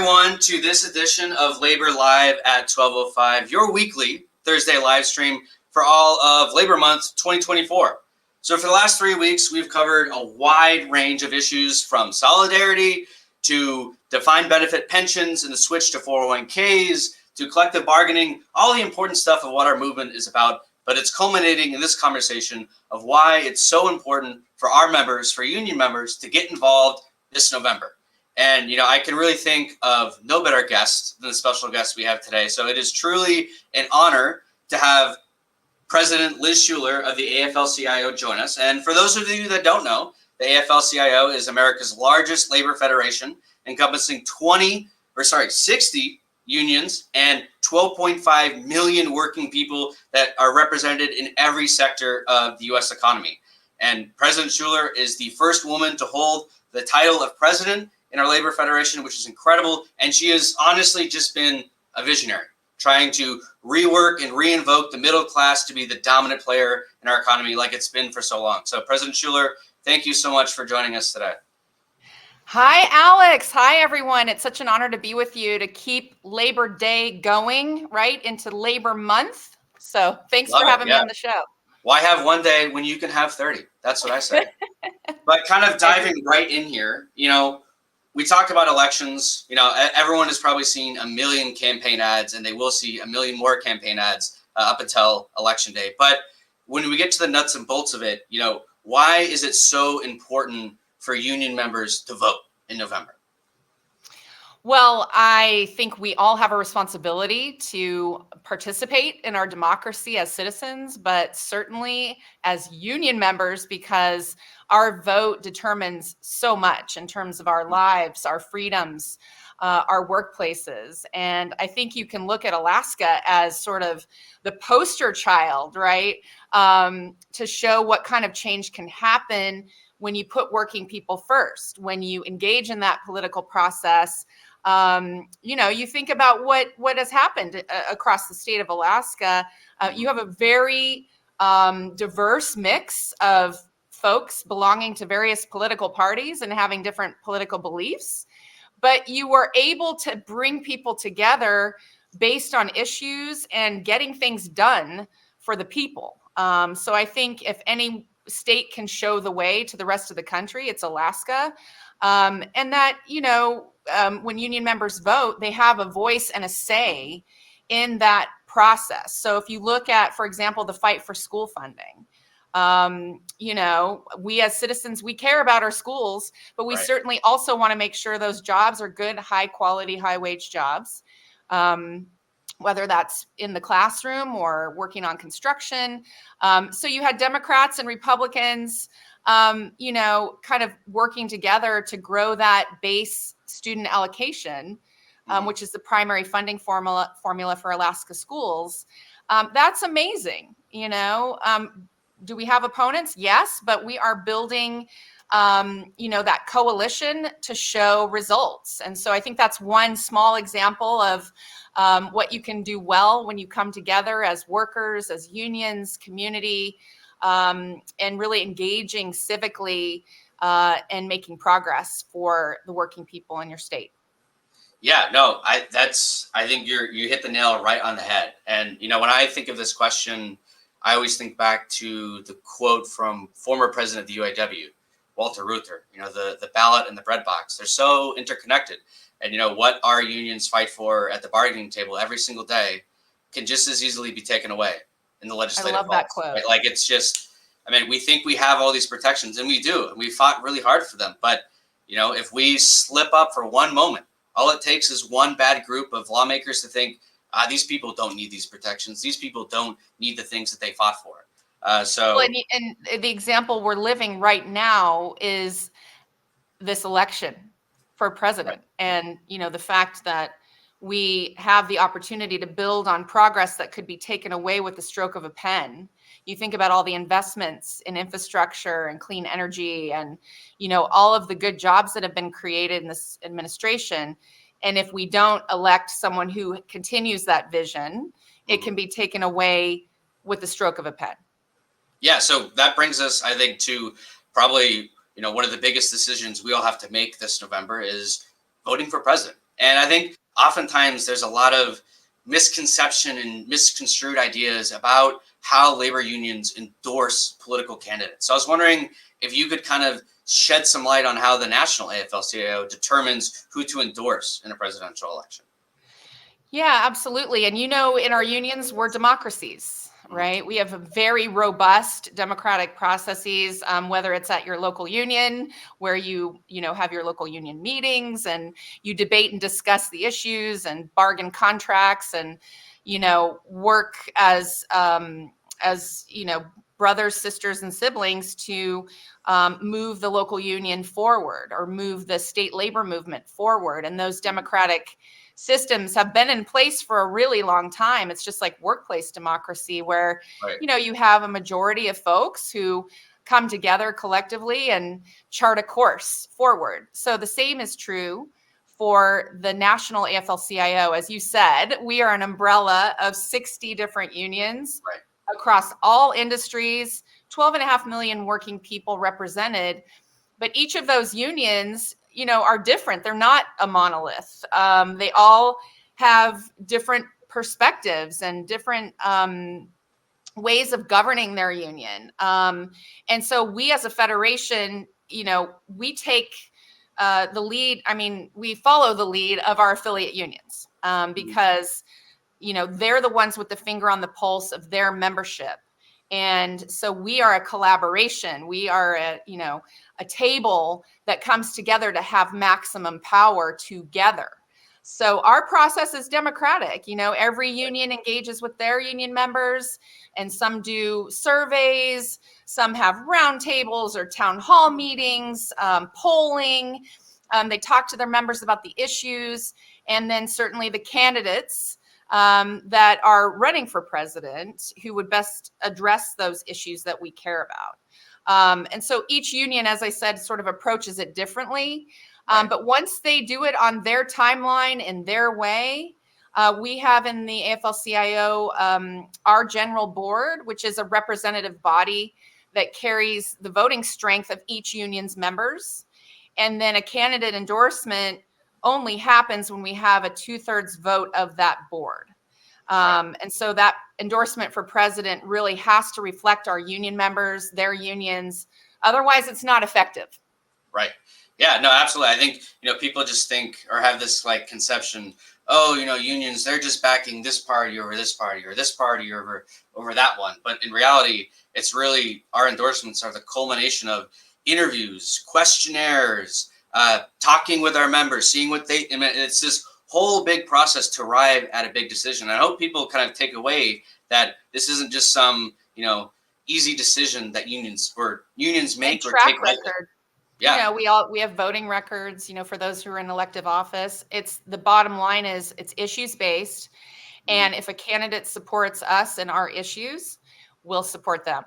everyone, to this edition of Labor Live at 12:05, your weekly Thursday live stream for all of Labor Month 2024. So for the last 3 weeks, we've covered a wide range of issues from solidarity to defined benefit pensions and the switch to 401ks to collective bargaining, all the important stuff of what our movement is about. But it's culminating in this conversation of why it's so important for our members, for union members, to get involved this November. And, I can really think of no better guest than the special guest we have today. So it is truly an honor to have President Liz Shuler of the AFL-CIO join us. And for those of you that don't know, the AFL-CIO is America's largest labor federation, encompassing 60 unions and 12.5 million working people that are represented in every sector of the U.S. economy. And President Shuler is the first woman to hold the title of president in our labor federation, which is incredible. And she has honestly just been a visionary, trying to rework and reinvoke the middle class to be the dominant player in our economy like it's been for so long. So President Shuler, thank you so much for joining us today. Hi, Alex. Hi, everyone. It's such an honor to be with you to keep Labor Day going right into Labor Month. So thanks for having me on the show. Why have one day when you can have 30? That's what I say. But kind of diving right in here, we talked about elections. Everyone has probably seen a million campaign ads, and they will see a million more campaign ads up until election day. But when we get to the nuts and bolts of it, why is it so important for union members to vote in November? Well, I think we all have a responsibility to participate in our democracy as citizens, but certainly as union members, because our vote determines so much in terms of our lives, our freedoms, our workplaces. And I think you can look at Alaska as sort of the poster child, right? To show what kind of change can happen when you put working people first, when you engage in that political process. You think about what has happened across the state of Alaska. You have a very diverse mix of folks belonging to various political parties and having different political beliefs, but you were able to bring people together based on issues and getting things done for the people. So I think if any state can show the way to the rest of the country, it's Alaska. And that, when union members vote, they have a voice and a say in that process. So if you look at, for example, the fight for school funding, we as citizens, we care about our schools, but we certainly also want to make sure those jobs are good, high quality, high wage jobs. Whether that's in the classroom or working on construction. So you had Democrats and Republicans, kind of working together to grow that base student allocation, which is the primary funding formula for Alaska schools. That's amazing. Do we have opponents? Yes, but we are building that coalition to show results. And so I think that's one small example of what you can do well when you come together as workers, as unions, community, and really engaging civically and making progress for the working people in your state. Yeah, no, I think you hit the nail right on the head. And, when I think of this question, I always think back to the quote from former president of the UAW, Walter Reuther, the ballot and the bread box. They're so interconnected. And, what our unions fight for at the bargaining table every single day can just as easily be taken away in the legislative halls. I love that quote. Right? Like, it's just, we think we have all these protections, and we do. And we fought really hard for them. But, if we slip up for one moment, all it takes is one bad group of lawmakers to think, these people don't need these protections. These people don't need the things that they fought for. And the example we're living right now is this election for president. Right. And, the fact that we have the opportunity to build on progress that could be taken away with the stroke of a pen. You think about all the investments in infrastructure and clean energy and, all of the good jobs that have been created in this administration. And if we don't elect someone who continues that vision, it can be taken away with the stroke of a pen. Yeah, so that brings us, I think, to probably, one of the biggest decisions we all have to make this November is voting for president. And I think oftentimes there's a lot of misconception and misconstrued ideas about how labor unions endorse political candidates. So I was wondering if you could kind of shed some light on how the national AFL-CIO determines who to endorse in a presidential election. Yeah, absolutely. And in our unions, we're democracies, Mhm. right? We have a very robust democratic processes, whether it's at your local union, where you have your local union meetings and you debate and discuss the issues and bargain contracts and, work as brothers, sisters, and siblings to move the local union forward or move the state labor movement forward. And those democratic systems have been in place for a really long time. It's just like workplace democracy, where Right. you have a majority of folks who come together collectively and chart a course forward. So the same is true for the national AFL-CIO. As you said, we are an umbrella of 60 different unions Right. across all industries, 12.5 million working people represented. But each of those unions, are different. They're not a monolith. They all have different perspectives and different ways of governing their union. And so we as a federation, we take the lead. I mean, we follow the lead of our affiliate unions because they're the ones with the finger on the pulse of their membership. And so we are a collaboration. We are a table that comes together to have maximum power together. So our process is democratic. Every union engages with their union members, and some do surveys, some have roundtables or town hall meetings, polling. They talk to their members about the issues, and then certainly the candidates that are running for president who would best address those issues that we care about. And so each union, as I said, sort of approaches it differently. Right. But once they do it on their timeline in their way, we have in the AFL-CIO our general board, which is a representative body that carries the voting strength of each union's members. And then a candidate endorsement only happens when we have a 2/3 vote of that board. And so that endorsement for president really has to reflect our union members, their unions. Otherwise, it's not effective. Right. Yeah, no, absolutely. I think, people just think or have this like conception, oh, unions, they're just backing this party over this party or this party over that one. But in reality, it's really our endorsements are the culmination of interviews, questionnaires, talking with our members, seeing what I mean, it's this whole big process to arrive at a big decision. I hope people kind of take away that this isn't just some, easy decision that unions make And or track take lightly. record. Yeah. We have voting records, for those who are in elective office. It's the bottom line is it's issues based. And if a candidate supports us and our issues, we'll support them.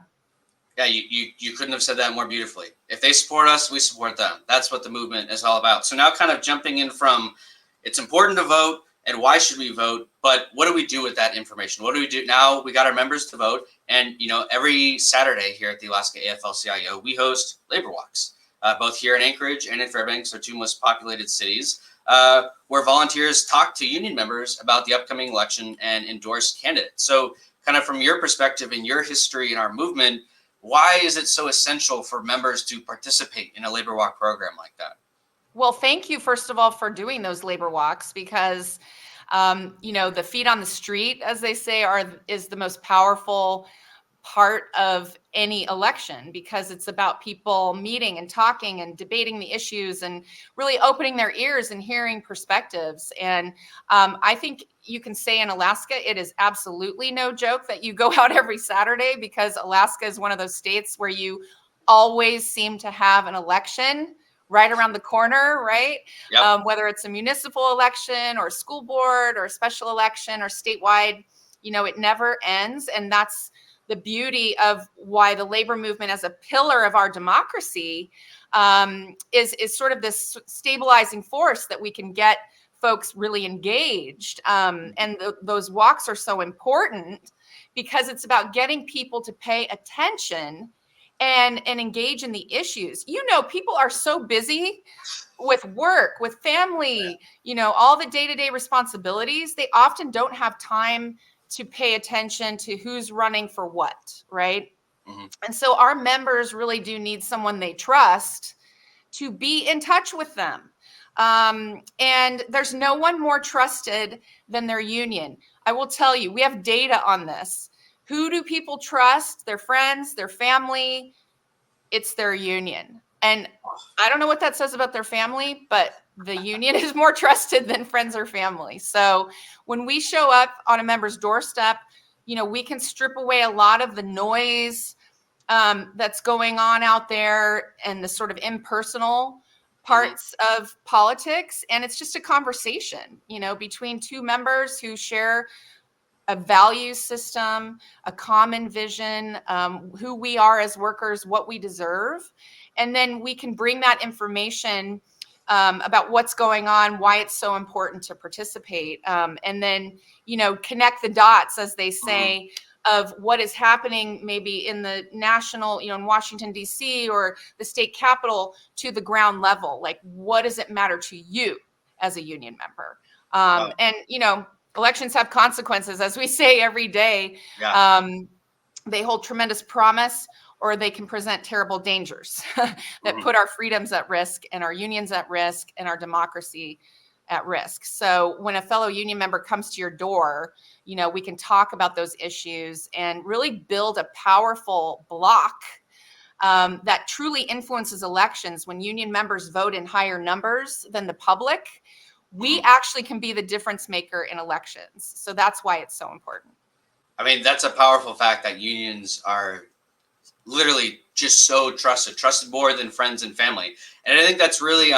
Yeah, you couldn't have said that more beautifully. If they support us, we support them. That's what the movement is all about. So now kind of jumping in from it's important to vote and why should we vote, but what do we do with that information? What do we do now? We got our members to vote, and every Saturday here at the Alaska AFL-CIO, we host labor walks, both here in Anchorage and in Fairbanks, our two most populated cities, where volunteers talk to union members about the upcoming election and endorse candidates. So kind of from your perspective and your history in our movement, why is it so essential for members to participate in a labor walk program like that? Well, thank you, first of all, for doing those labor walks because, the feet on the street, as they say, is the most powerful part of any election because it's about people meeting and talking and debating the issues and really opening their ears and hearing perspectives. And I think you can say in Alaska, it is absolutely no joke that you go out every Saturday because Alaska is one of those states where you always seem to have an election right around the corner, right? Yep. Whether it's a municipal election or school board or a special election or statewide, it never ends. And that's the beauty of why the labor movement as a pillar of our democracy is sort of this stabilizing force that we can get folks really engaged. And those walks are so important because it's about getting people to pay attention and engage in the issues. People are so busy with work, with family, all the day-to-day responsibilities. They often don't have time to pay attention to who's running for what, right? Mm-hmm. And so our members really do need someone they trust to be in touch with them. And there's no one more trusted than their union. I will tell you, we have data on this. Who do people trust? Their friends, their family? It's their union. And I don't know what that says about their family, but the union is more trusted than friends or family. So when we show up on a member's doorstep, we can strip away a lot of the noise that's going on out there and the sort of impersonal parts of politics. And it's just a conversation, between two members who share a value system, a common vision, who we are as workers, what we deserve. And then we can bring that information about what's going on, why it's so important to participate. And then, connect the dots, as they say, of what is happening maybe in the national, in Washington, D.C. or the state capitol to the ground level. Like, what does it matter to you as a union member? And, elections have consequences, as we say every day. Yeah. They hold tremendous promise, or they can present terrible dangers that put our freedoms at risk and our unions at risk and our democracy at risk. So when a fellow union member comes to your door, we can talk about those issues and really build a powerful block that truly influences elections. When union members vote in higher numbers than the public, we actually can be the difference maker in elections. So that's why it's so important. I mean, that's a powerful fact that unions are literally just so trusted more than friends and family. And I think that's really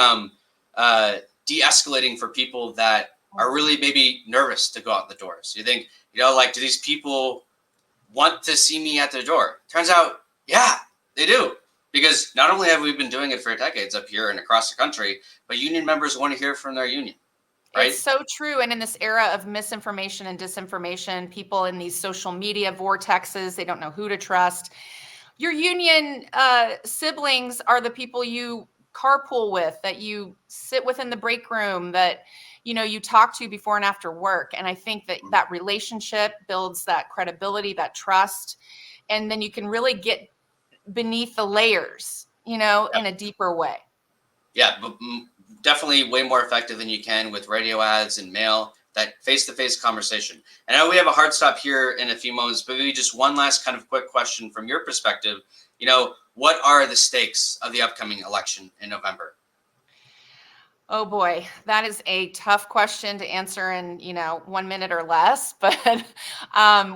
de-escalating for people that are really maybe nervous to go out the doors. You think, do these people want to see me at their door? Turns out, yeah, they do. Because not only have we been doing it for decades up here and across the country, but union members want to hear from their union. Right? It's so true. And in this era of misinformation and disinformation, people in these social media vortexes, they don't know who to trust. Your union siblings are the people you carpool with, that you sit with in the break room, that you talk to before and after work. And I think that relationship builds that credibility, that trust, and then you can really get beneath the layers, in a deeper way. Yeah, but definitely way more effective than you can with radio ads and mail. That face-to-face conversation. And I know we have a hard stop here in a few moments, but maybe just one last kind of quick question from your perspective. What are the stakes of the upcoming election in November? Oh boy, that is a tough question to answer in 1 minute or less. But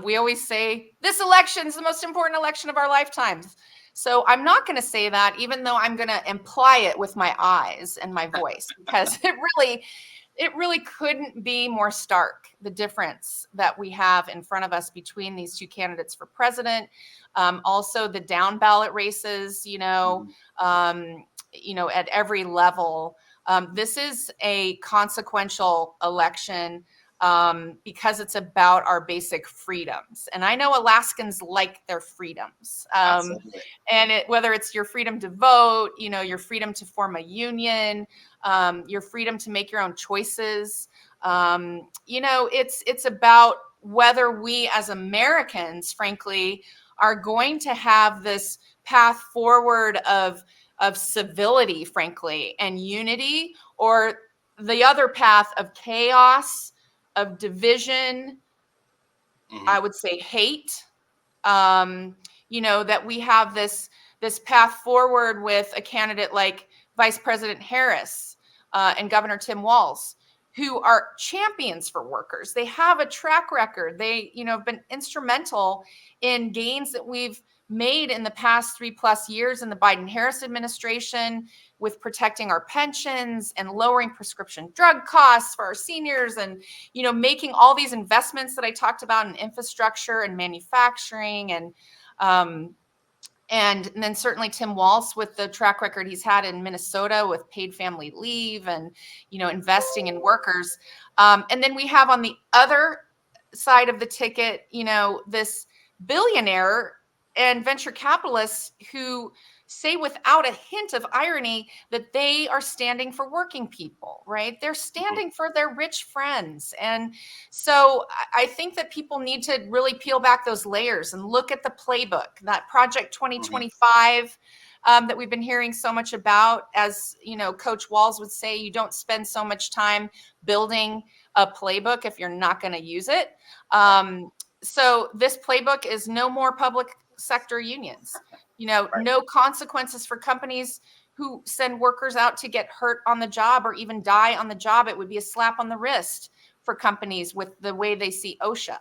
we always say this election is the most important election of our lifetimes. So I'm not going to say that, even though I'm going to imply it with my eyes and my voice, because it really couldn't be more stark, the difference that we have in front of us between these two candidates for president. Also the down ballot races, at every level. This is a consequential election because it's about our basic freedoms. And I know Alaskans like their freedoms. And whether it's your freedom to vote, your freedom to form a union, your freedom to make your own choices. It's about whether we as Americans, frankly, are going to have this path forward of civility, frankly, and unity, or the other path of chaos, of division, I would say hate. That we have this path forward with a candidate like Vice President Harris and Governor Tim Walz, who are champions for workers. They have a track record. They, have been instrumental in gains that we've made in the past 3+ years in the Biden-Harris administration with protecting our pensions and lowering prescription drug costs for our seniors, and, making all these investments that I talked about in infrastructure and manufacturing, and then certainly Tim Walz with the track record he's had in Minnesota with paid family leave and, investing in workers. And then we have on the other side of the ticket, this billionaire and venture capitalists who say without a hint of irony that they are standing for working people, right? They're standing for their rich friends. And so I think that people need to really peel back those layers and look at the playbook, that Project 2025 that we've been hearing so much about. As you know, Coach Walls would say, you don't spend so much time building a playbook if you're not going to use it. So this playbook is no more public sector unions. You know, no consequences for companies who send workers out to get hurt on the job or even die on the job. It would be a slap on the wrist for companies with the way they see OSHA.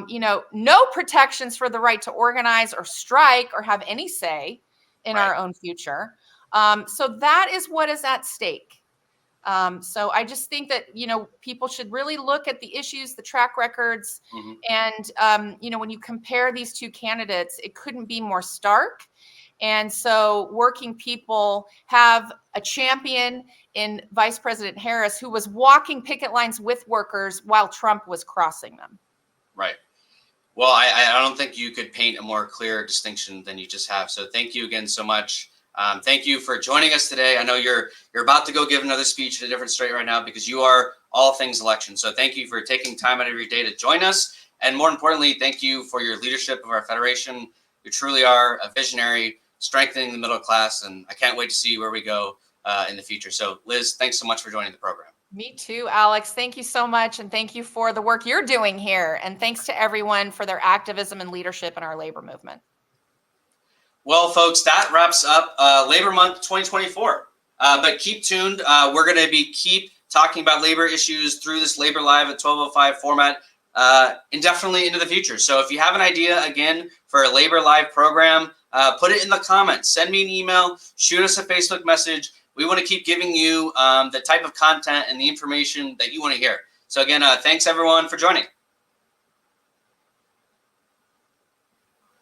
You know, no protections for the right to organize or strike or have any say in our own future. So that is what is at stake. So I just think that, you know, people should really look at the issues, the track records, and, you know, when you compare these two candidates, it couldn't be more stark. And so working people have a champion in Vice President Harris, who was walking picket lines with workers while Trump was crossing them. Right. Well, I don't think you could paint a more clear distinction than you just have. So thank you again so much. Thank you for joining us today. I know you're about to go give another speech at a different state right now because you are all things election. So thank you for taking time out of your day to join us. And more importantly, thank you for your leadership of our federation. You truly are a visionary, strengthening the middle class. And I can't wait to see where we go in the future. So Liz, thanks so much for joining the program. Me too, Alex. Thank you so much. And thank you for the work you're doing here. And thanks to everyone for their activism and leadership in our labor movement. Well, folks, that wraps up Labor Month 2024. But keep tuned. We're going to keep talking about labor issues through this Labor Live at 12:05 format indefinitely into the future. So if you have an idea, again, for a Labor Live program, put it in the comments. Send me an email. Shoot us a Facebook message. We want to keep giving you the type of content and the information that you want to hear. So again, thanks everyone for joining.